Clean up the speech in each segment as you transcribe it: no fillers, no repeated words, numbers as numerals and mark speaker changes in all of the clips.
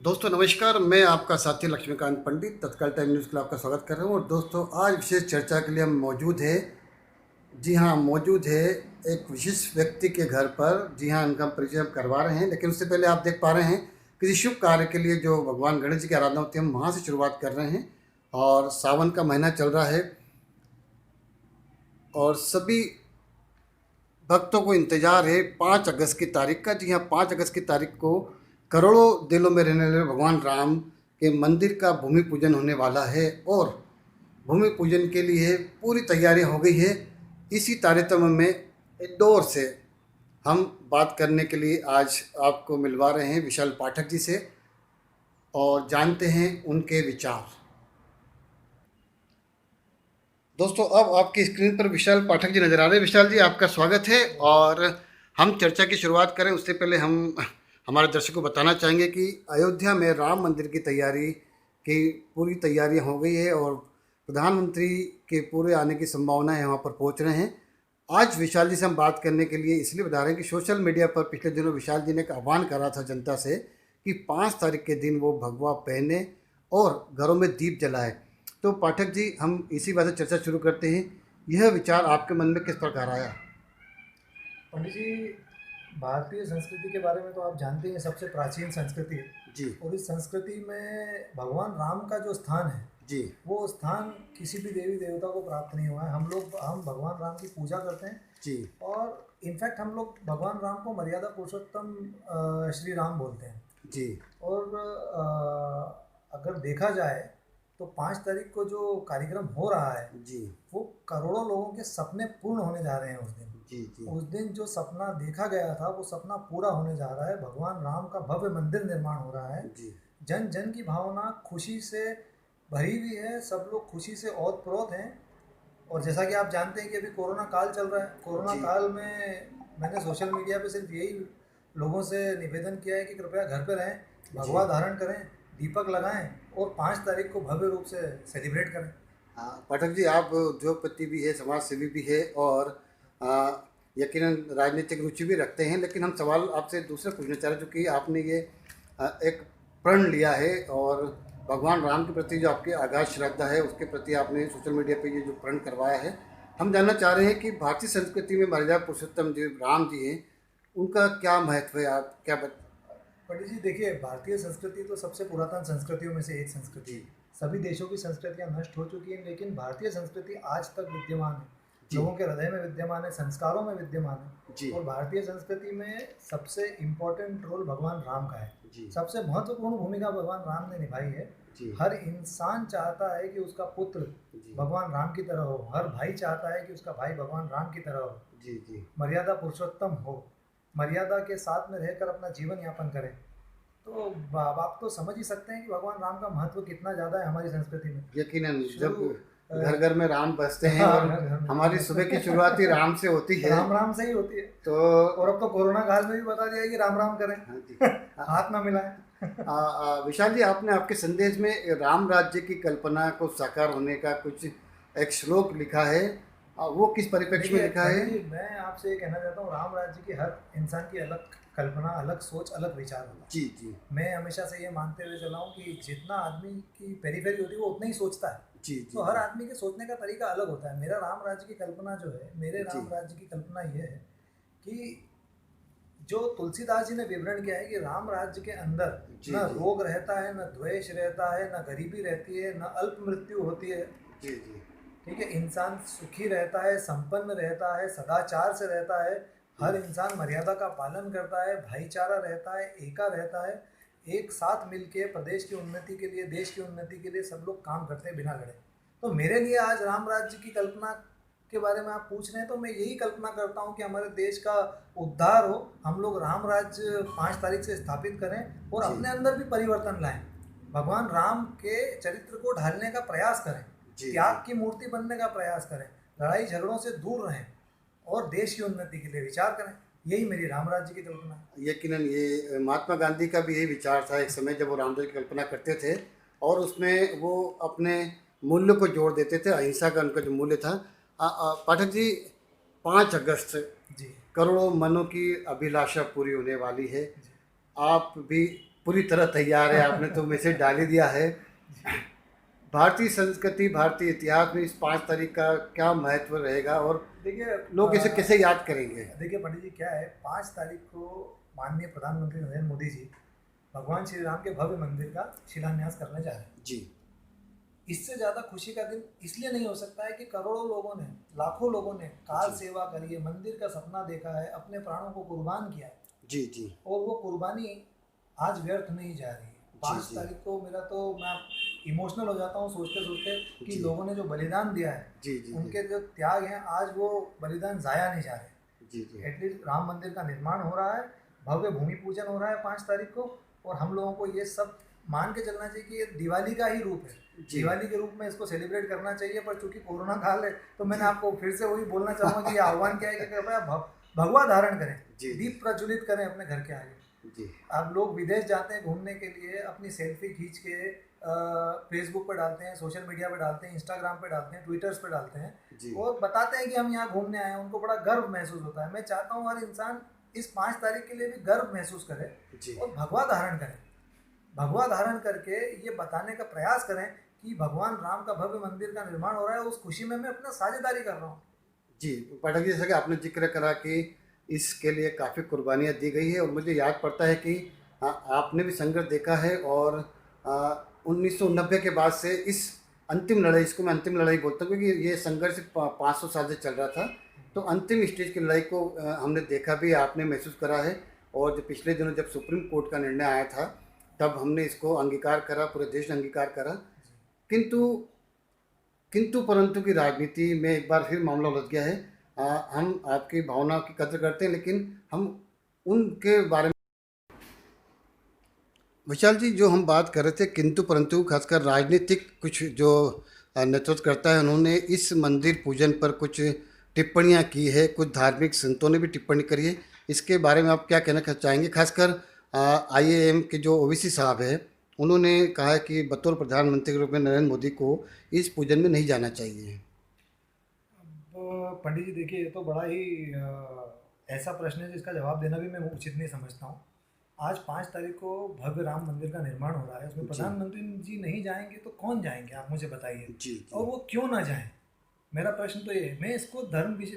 Speaker 1: दोस्तों नमस्कार, मैं आपका साथी लक्ष्मीकांत पंडित तत्काल टाइम न्यूज़ के लिए आपका स्वागत कर रहा हूं। और दोस्तों आज विशेष चर्चा के लिए हम मौजूद है। जी हाँ, मौजूद है एक विशिष्ट व्यक्ति के घर पर। जी हाँ, उनका परिचय हम करवा रहे हैं, लेकिन उससे पहले आप देख पा रहे हैं किसी शुभ कार्य के लिए जो भगवान गणेश जी की आराधना होती है, हम वहाँ से शुरुआत कर रहे हैं। और सावन का महीना चल रहा है और सभी भक्तों को इंतजार है 5 अगस्त की तारीख का। जी हाँ, 5 अगस्त की तारीख को करोड़ों दिलों में रहने वाले भगवान राम के मंदिर का भूमि पूजन होने वाला है। और भूमि पूजन के लिए पूरी तैयारी हो गई है। इसी तारतम्य में इंदौर से हम बात करने के लिए आज आपको मिलवा रहे हैं विशाल पाठक जी से और जानते हैं उनके विचार। दोस्तों अब आपकी स्क्रीन पर विशाल पाठक जी नज़र आ रहे हैं। विशाल जी, आपका स्वागत है। और हम चर्चा की शुरुआत करें उससे पहले हम हमारे दर्शकों को बताना चाहेंगे कि अयोध्या में राम मंदिर की तैयारी की पूरी तैयारियां हो गई है और प्रधानमंत्री के पूरे आने की संभावना है, वहाँ पर पहुँच रहे हैं। आज विशाल जी से हम बात करने के लिए इसलिए बता रहे हैं कि सोशल मीडिया पर पिछले दिनों विशाल जी ने एक आह्वान करा था जनता से कि 5 तारीख के दिन वो भगवा पहने और घरों में दीप जलाए। तो पाठक जी, हम इसी बात से चर्चा शुरू करते हैं। यह विचार आपके मन में किस प्रकार आया?
Speaker 2: पंडित जी, भारतीय संस्कृति के बारे में तो आप जानते हैं, सबसे प्राचीन संस्कृति है।
Speaker 1: जी
Speaker 2: और इस संस्कृति में भगवान राम का जो स्थान है,
Speaker 1: जी
Speaker 2: वो स्थान किसी भी देवी देवता को प्राप्त नहीं हुआ है। हम भगवान राम की पूजा करते हैं।
Speaker 1: जी
Speaker 2: और इनफैक्ट हम लोग भगवान राम को मर्यादा पुरुषोत्तम श्री राम बोलते हैं।
Speaker 1: जी
Speaker 2: और अगर देखा जाए तो 5 तारीख को जो कार्यक्रम हो रहा है,
Speaker 1: जी
Speaker 2: वो करोड़ों लोगों के सपने पूर्ण होने जा रहे हैं उस दिन।
Speaker 1: जी जी
Speaker 2: उस दिन जो सपना देखा गया था, वो सपना पूरा होने जा रहा है। भगवान राम का भव्य मंदिर निर्माण हो रहा है।
Speaker 1: जी
Speaker 2: जन जन की भावना खुशी से भरी हुई है। सब लोग खुशी से ओतप्रोत हैं। और जैसा कि आप जानते हैं कि अभी कोरोना काल चल रहा है। कोरोना
Speaker 1: जी
Speaker 2: काल में मैंने सोशल मीडिया पे सिर्फ यही लोगों से निवेदन किया है कि कृपया घर पे रहें, भगवा धारण करें, दीपक लगाएं और 5 तारीख को भव्य रूप से सेलिब्रेट करें।
Speaker 1: हाँ पाठक जी, आप उद्योगपति भी है, समाज सेवी भी है और आ, यकीनन राजनीतिक रुचि भी रखते हैं। लेकिन हम सवाल आपसे दूसरा पूछना चाह रहे हैं, चूँकि आपने ये एक प्रण लिया है और भगवान राम के प्रति जो आपकी अगाध श्रद्धा है उसके प्रति आपने सोशल मीडिया पे ये जो प्रण करवाया है, हम जानना चाह रहे हैं कि भारतीय संस्कृति में मर्यादा पुरुषोत्तम जी राम जी हैं, उनका क्या महत्व है? आप क्या
Speaker 2: पंडित जी देखिए, भारतीय संस्कृति तो सबसे पुरातन संस्कृतियों में से एक संस्कृति
Speaker 1: जी
Speaker 2: है। सभी देशों की संस्कृतियां नष्ट हो चुकी हैं, लेकिन भारतीय संस्कृति आज तक विद्यमान है।
Speaker 1: जी
Speaker 2: लोगों के हृदय में विद्यमान है, संस्कारों में विद्यमान है।
Speaker 1: जी
Speaker 2: और भारतीय संस्कृति में सबसे इम्पोर्टेंट रोल भगवान राम का है।
Speaker 1: जी
Speaker 2: सबसे महत्वपूर्ण भूमिका भगवान राम ने निभाई है।
Speaker 1: जी
Speaker 2: हर इंसान चाहता है कि उसका पुत्र
Speaker 1: जी
Speaker 2: भगवान राम की तरह हो। हर भाई चाहता है कि उसका भाई भगवान राम की तरह हो,
Speaker 1: जी जी
Speaker 2: मर्यादा पुरुषोत्तम हो, मर्यादा के साथ में रहकर अपना जीवन यापन करें। तो आप तो समझ ही सकते हैं कि भगवान राम का महत्व कितना ज़्यादा है हमारी संस्कृति में।
Speaker 1: यकीनन जब
Speaker 2: शुरू
Speaker 1: घर घर में राम बसते हैं
Speaker 2: हाँ,
Speaker 1: और
Speaker 2: घर घर में
Speaker 1: हमारी सुबह की शुरुआत ही राम से होती है,
Speaker 2: राम राम से ही होती है।
Speaker 1: तो
Speaker 2: और अब तो कोरोना काल में भी बता दिया है कि राम राम करें,
Speaker 1: हाँ जी।
Speaker 2: हाथ ना मिलाएं।
Speaker 1: विशाल जी, आपने आपके संदेश में राम राज्य की कल्पना को साकार होने का कुछ एक श्लोक लिखा है। वो किस परिप्रेक्ष्य में
Speaker 2: देखिए
Speaker 1: लिखा है?
Speaker 2: पंडित जी, मैं आपसे ये कहना चाहता हूँ, राम राज्य की हर इंसान की अलग कल्पना, अलग सोच, अलग विचार होता है।
Speaker 1: जी जी
Speaker 2: मैं हमेशा से ये मानते हुए चला हूँ कि जितना आदमी की पेरीफेरी होती है, वो उतना ही सोचता है।
Speaker 1: जी जी
Speaker 2: तो हर आदमी के सोचने का तरीका अलग होता है। मेरा राम राज्य की कल्पना जो है, मेरे
Speaker 1: जी
Speaker 2: राम राज्य की कल्पना ये है कि जो तुलसीदास जी ने विवरण किया है कि राम राज्य के अंदर
Speaker 1: जी
Speaker 2: न
Speaker 1: जी
Speaker 2: रोग रहता है, न द्वेष रहता है, न गरीबी रहती है, न अल्प मृत्यु होती है।
Speaker 1: जी जी
Speaker 2: ठीक है, इंसान सुखी रहता है, संपन्न रहता है, सदाचार से रहता है। हर इंसान मर्यादा का पालन करता है, भाईचारा रहता है, एका रहता है। एक साथ मिलके प्रदेश की उन्नति के लिए, देश की उन्नति के लिए सब लोग काम करते हैं बिना लड़े। तो मेरे लिए आज राम राज्य की कल्पना के बारे में आप पूछ रहे हैं, तो मैं यही कल्पना करता हूँ कि हमारे देश का उद्धार हो, हम लोग राम राज्य 5 तारीख से स्थापित करें और
Speaker 1: जी
Speaker 2: अपने अंदर भी परिवर्तन लाएं। भगवान राम के चरित्र को ढालने का प्रयास करें,
Speaker 1: जी
Speaker 2: त्याग की मूर्ति बनने का प्रयास करें, लड़ाई झगड़ों से दूर रहें और देश की उन्नति के लिए विचार करें। यही मेरी राम राज्य की कल्पना है।
Speaker 1: यकीनन ये महात्मा गांधी का भी यही विचार था एक समय जब वो रामराज्य की कल्पना करते थे और उसमें वो अपने मूल्य को जोड़ देते थे, अहिंसा का उनका जो मूल्य था। पाठक जी, 5 अगस्त
Speaker 2: जी
Speaker 1: करोड़ों मनों की अभिलाषा पूरी होने वाली है।
Speaker 2: जी
Speaker 1: आप भी पूरी तरह तैयार है, आपने तो मैसेज डाल ही दिया है। भारतीय संस्कृति, भारतीय इतिहास में इस 5 तारीख का क्या महत्व रहेगा और
Speaker 2: देखिए
Speaker 1: लोग इसे कैसे याद करेंगे?
Speaker 2: देखिए पंडित जी, क्या है, 5 तारीख को माननीय प्रधानमंत्री नरेंद्र मोदी जी भगवान श्री राम के भव्य मंदिर का शिलान्यास करने जा रहे हैं।
Speaker 1: जी
Speaker 2: इससे ज़्यादा खुशी का दिन इसलिए नहीं हो सकता है कि करोड़ों लोगों ने, लाखों लोगों ने कार
Speaker 1: जी।
Speaker 2: सेवा करी है, मंदिर का सपना देखा है, अपने प्राणों को कुर्बान किया है,
Speaker 1: जी जी
Speaker 2: और वो कुर्बानी आज व्यर्थ नहीं जा रही है। 5 तारीख को मेरा तो, मैं इमोशनल हो जाता हूँ सोचते सोचते कि
Speaker 1: जी।
Speaker 2: लोगों ने जो बलिदान दिया है,
Speaker 1: जी जी
Speaker 2: उनके जो त्याग हैं, आज वो बलिदान ज़ाया नहीं जा रहे।
Speaker 1: जी जी
Speaker 2: एटलीस्ट राम मंदिर का निर्माण हो रहा है, भव्य भूमि पूजन हो रहा है 5 तारीख को, और हम लोगों को ये सब मान के चलना चाहिए कि ये दिवाली का ही रूप है।
Speaker 1: जी।
Speaker 2: दिवाली के रूप में इसको सेलिब्रेट करना चाहिए, पर चूंकि कोरोना काल है तो मैंने आपको फिर से वही बोलना चाहूँगा कि ये आह्वान क्या है कि कृपया भगवा धारण करें,
Speaker 1: जी।
Speaker 2: दीप प्रज्वलित करें अपने घर के आगे।
Speaker 1: जी
Speaker 2: अब लोग विदेश जाते हैं घूमने के लिए, अपनी सेल्फी खींच के फेसबुक पे डालते हैं, सोशल मीडिया पे डालते हैं, इंस्टाग्राम पे डालते हैं, ट्विटर्स पे डालते हैं,
Speaker 1: जी
Speaker 2: और बताते हैं कि हम यहाँ घूमने आए हैं, उनको बड़ा गर्व महसूस होता है। मैं चाहता हूँ हर इंसान इस 5 तारीख के लिए भी गर्व महसूस करे
Speaker 1: जी
Speaker 2: और भगवा धारण करें। भगवा धारण करके ये बताने का प्रयास करें कि भगवान राम का भव्य मंदिर का निर्माण हो रहा है, उस खुशी में मैं अपना साझेदारी कर रहा हूँ।
Speaker 1: जी। पाठक जी, जैसा कि आपने जिक्र करा कि इसके लिए काफ़ी कुर्बानियाँ दी गई है, और मुझे याद पड़ता है कि आपने भी संघर्ष देखा है, और 1990 के बाद से इस अंतिम लड़ाई, इसको मैं अंतिम लड़ाई बोलता हूँ क्योंकि ये संघर्ष 500 साल से चल रहा था, तो अंतिम स्टेज की लड़ाई को हमने देखा भी, आपने महसूस करा है। और जो पिछले दिनों जब सुप्रीम कोर्ट का निर्णय आया था, तब हमने इसको अंगीकार करा, पूरे देश ने अंगीकार करा। किंतु किंतु परंतु की राजनीति में एक बार फिर मामला उलझ गया है। हम आपकी भावना की कदर करते हैं, लेकिन हम उनके बारे में, विशाल जी, जो हम बात कर रहे थे किंतु परंतु, खासकर राजनीतिक कुछ जो नेतृत्व करता है, उन्होंने इस मंदिर पूजन पर कुछ टिप्पणियां की है, कुछ धार्मिक संतों ने भी टिप्पणी करी है। इसके बारे में आप क्या कहना चाहेंगे? खासकर IAM के जो ओवैसी साहब है, उन्होंने कहा है कि बतौर प्रधानमंत्री के रूप में नरेंद्र मोदी को इस पूजन में नहीं जाना चाहिए।
Speaker 2: अब पंडित जी देखिए, ये तो बड़ा ही ऐसा प्रश्न है जिसका जवाब देना भी मैं उचित नहीं समझता हूँ। आज 5 तारीख को भव्य राम मंदिर का निर्माण हो रहा है, उसमें
Speaker 1: जी
Speaker 2: प्रधानमंत्री जी नहीं जाएंगे तो कौन जाएंगे, आप मुझे बताइए।
Speaker 1: जी
Speaker 2: और
Speaker 1: जी
Speaker 2: वो क्यों ना जाएं? मेरा प्रश्न तो ये है, मैं इसको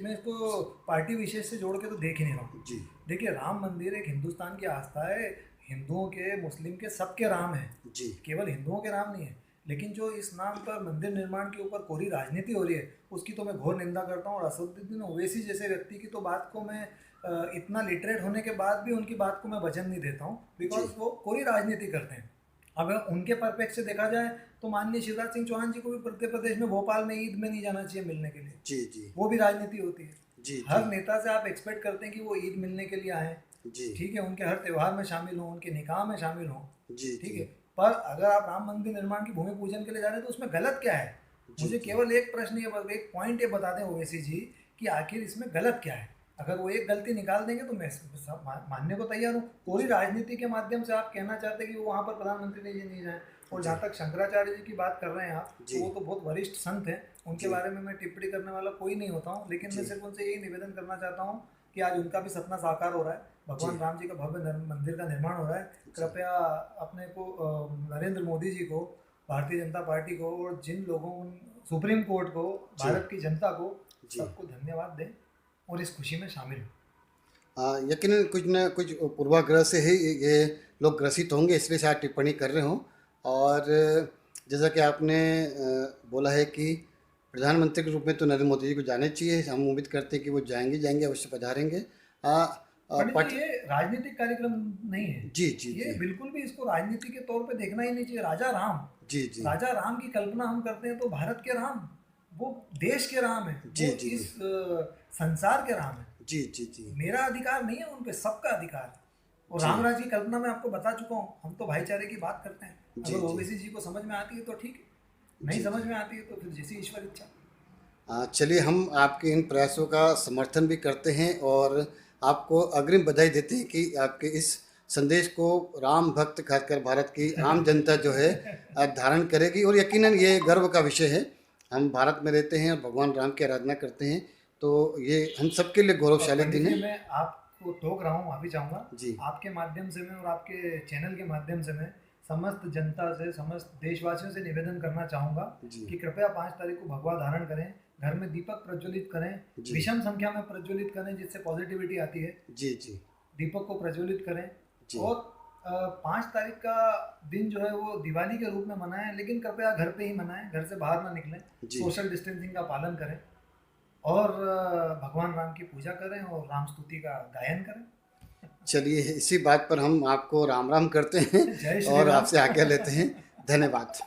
Speaker 2: मैं इसको पार्टी विशेष से जोड़ के तो देख ही नहीं रहा हूँ।
Speaker 1: जी
Speaker 2: देखिए, राम मंदिर एक हिंदुस्तान की आस्था है, हिंदुओं के, मुस्लिम के, सबके राम है,
Speaker 1: जी
Speaker 2: केवल हिंदुओं के राम नहीं है। लेकिन जो इस नाम पर मंदिर निर्माण के ऊपर कोरी राजनीति हो रही है, उसकी तो मैं घोर निंदा करता हूँ। और असदुद्दीन ओवैसी जैसे व्यक्ति की तो बात को मैं इतना लिटरेट होने के बाद भी उनकी बात को मैं वजन नहीं देता हूँ, बिकॉज
Speaker 1: जी
Speaker 2: वो कोरी राजनीति करते हैं। अगर उनके परपेक्ट से देखा जाए तो माननीय शिवराज सिंह चौहान जी को भी मध्य प्रदेश में, भोपाल में ईद में नहीं जाना चाहिए मिलने के लिए,
Speaker 1: जी जी
Speaker 2: वो भी राजनीति होती है।
Speaker 1: जी
Speaker 2: हर नेता से आप एक्सपेक्ट करते हैं कि वो ईद मिलने के लिए आए,
Speaker 1: जी
Speaker 2: ठीक है, उनके हर त्यौहार में शामिल हों, उनके निकाह में शामिल हों,
Speaker 1: जी
Speaker 2: ठीक
Speaker 1: जी
Speaker 2: है। पर अगर आप राम मंदिर निर्माण की भूमि पूजन के लिए जा रहे हैं तो उसमें गलत क्या है?
Speaker 1: जी
Speaker 2: मुझे
Speaker 1: जी
Speaker 2: केवल एक प्रश्न ये, एक पॉइंट ये बता दें ओवैसी जी कि आखिर इसमें गलत क्या है। अगर वो एक गलती निकाल देंगे तो मैं सब मानने को तैयार हूँ। पूरी राजनीति के माध्यम से आप कहना चाहते हैं कि वो वहाँ पर प्रधानमंत्री नहीं जाए। और जहाँ तक शंकराचार्य जी की बात कर रहे हैं आप,
Speaker 1: जी
Speaker 2: तो वो तो बहुत वरिष्ठ संत हैं, उनके
Speaker 1: जी
Speaker 2: बारे में मैं टिप्पणी करने वाला कोई नहीं होता हूँ। लेकिन मैं
Speaker 1: जी
Speaker 2: सिर्फ उनसे यही निवेदन करना चाहता हूँ कि आज उनका भी सपना साकार हो रहा है, भगवान
Speaker 1: जी
Speaker 2: राम जी का भव्य मंदिर का निर्माण हो रहा है। कृपया अपने को नरेंद्र मोदी जी को, भारतीय जनता पार्टी को, और जिन लोगों, सुप्रीम कोर्ट को, भारत की जनता को,
Speaker 1: जी।
Speaker 2: सबको धन्यवाद दें और इस खुशी में शामिल हों।
Speaker 1: यकीनन कुछ न कुछ पूर्वाग्रह से ही ये लोग ग्रसित होंगे, इसलिए शायद टिप्पणी कर रहे हों। और जैसा कि आपने बोला है कि प्रधानमंत्री के रूप में तो नरेंद्र मोदी जी को जाना चाहिए, हम उम्मीद करते हैं कि वो जाएंगे, अवश्य पधारेंगे।
Speaker 2: पंडित जी, ये राजनीतिक कार्यक्रम नहीं है,
Speaker 1: जी जी
Speaker 2: ये
Speaker 1: जी
Speaker 2: बिल्कुल भी इसको राजनीति के तौर पे देखना ही नहीं चाहिए।
Speaker 1: जी जी
Speaker 2: राजा राम की कल्पना हम करते हैं तो भारत के राम, वो देश के राम है,
Speaker 1: जी
Speaker 2: वो
Speaker 1: जी
Speaker 2: इस संसार के राम है।
Speaker 1: जी जी जी
Speaker 2: मेरा अधिकार नहीं है उन पे, सबका अधिकार है। और
Speaker 1: जी
Speaker 2: रामराज की कल्पना मैं आपको बता चुका हूँ, हम तो भाईचारे की बात करते हैं।
Speaker 1: जी
Speaker 2: अगर
Speaker 1: जी
Speaker 2: ओवैसी जी को समझ में आती है तो ठीक है, नहीं
Speaker 1: जी
Speaker 2: समझ में आती है तो फिर जैसी ईश्वर इच्छा।
Speaker 1: चलिए, हम आपके इन प्रयासों का समर्थन भी करते हैं और आपको अग्रिम बधाई देते हैं कि आपके इस संदेश को राम भक्त, खासकर भारत की आम जनता जो है धारण करेगी। और यकीनन ये गर्व का विषय है, हम भारत में रहते हैं और भगवान राम की आराधना करते हैं, तो ये हम सबके लिए
Speaker 2: और
Speaker 1: गौरवशाली
Speaker 2: पंडित
Speaker 1: दिन
Speaker 2: जी,
Speaker 1: है।
Speaker 2: मैं आपको आपको टोक रहा हूँ माफी चाहूँगा।
Speaker 1: जी
Speaker 2: आपके माध्यम से मैं और आपके चैनल के माध्यम से मैं समस्त जनता से, समस्त देशवासियों से निवेदन करना चाहूँगा
Speaker 1: जी
Speaker 2: कि कृपया 5 तारीख को भगवा धारण करें, घर में दीपक प्रज्वलित करें,
Speaker 1: जी
Speaker 2: विषम संख्या में प्रज्वलित करें जिससे पॉजिटिविटी आती है।
Speaker 1: जी जी
Speaker 2: दीपक को प्रज्वलित करें
Speaker 1: जी
Speaker 2: और 5 तारीख का दिन जो है वो दिवाली के रूप में मनाएं, लेकिन कृपया घर पे ही मनाएं, घर से बाहर ना निकलें,
Speaker 1: जी
Speaker 2: सोशल डिस्टेंसिंग का पालन करें और भगवान राम की पूजा करें और राम स्तुति का गायन करें।
Speaker 1: चलिए इसी बात पर हम आपको राम राम करते हैं
Speaker 2: जय श्री
Speaker 1: और
Speaker 2: राम।
Speaker 1: आपसे आज्ञा लेते हैं। धन्यवाद।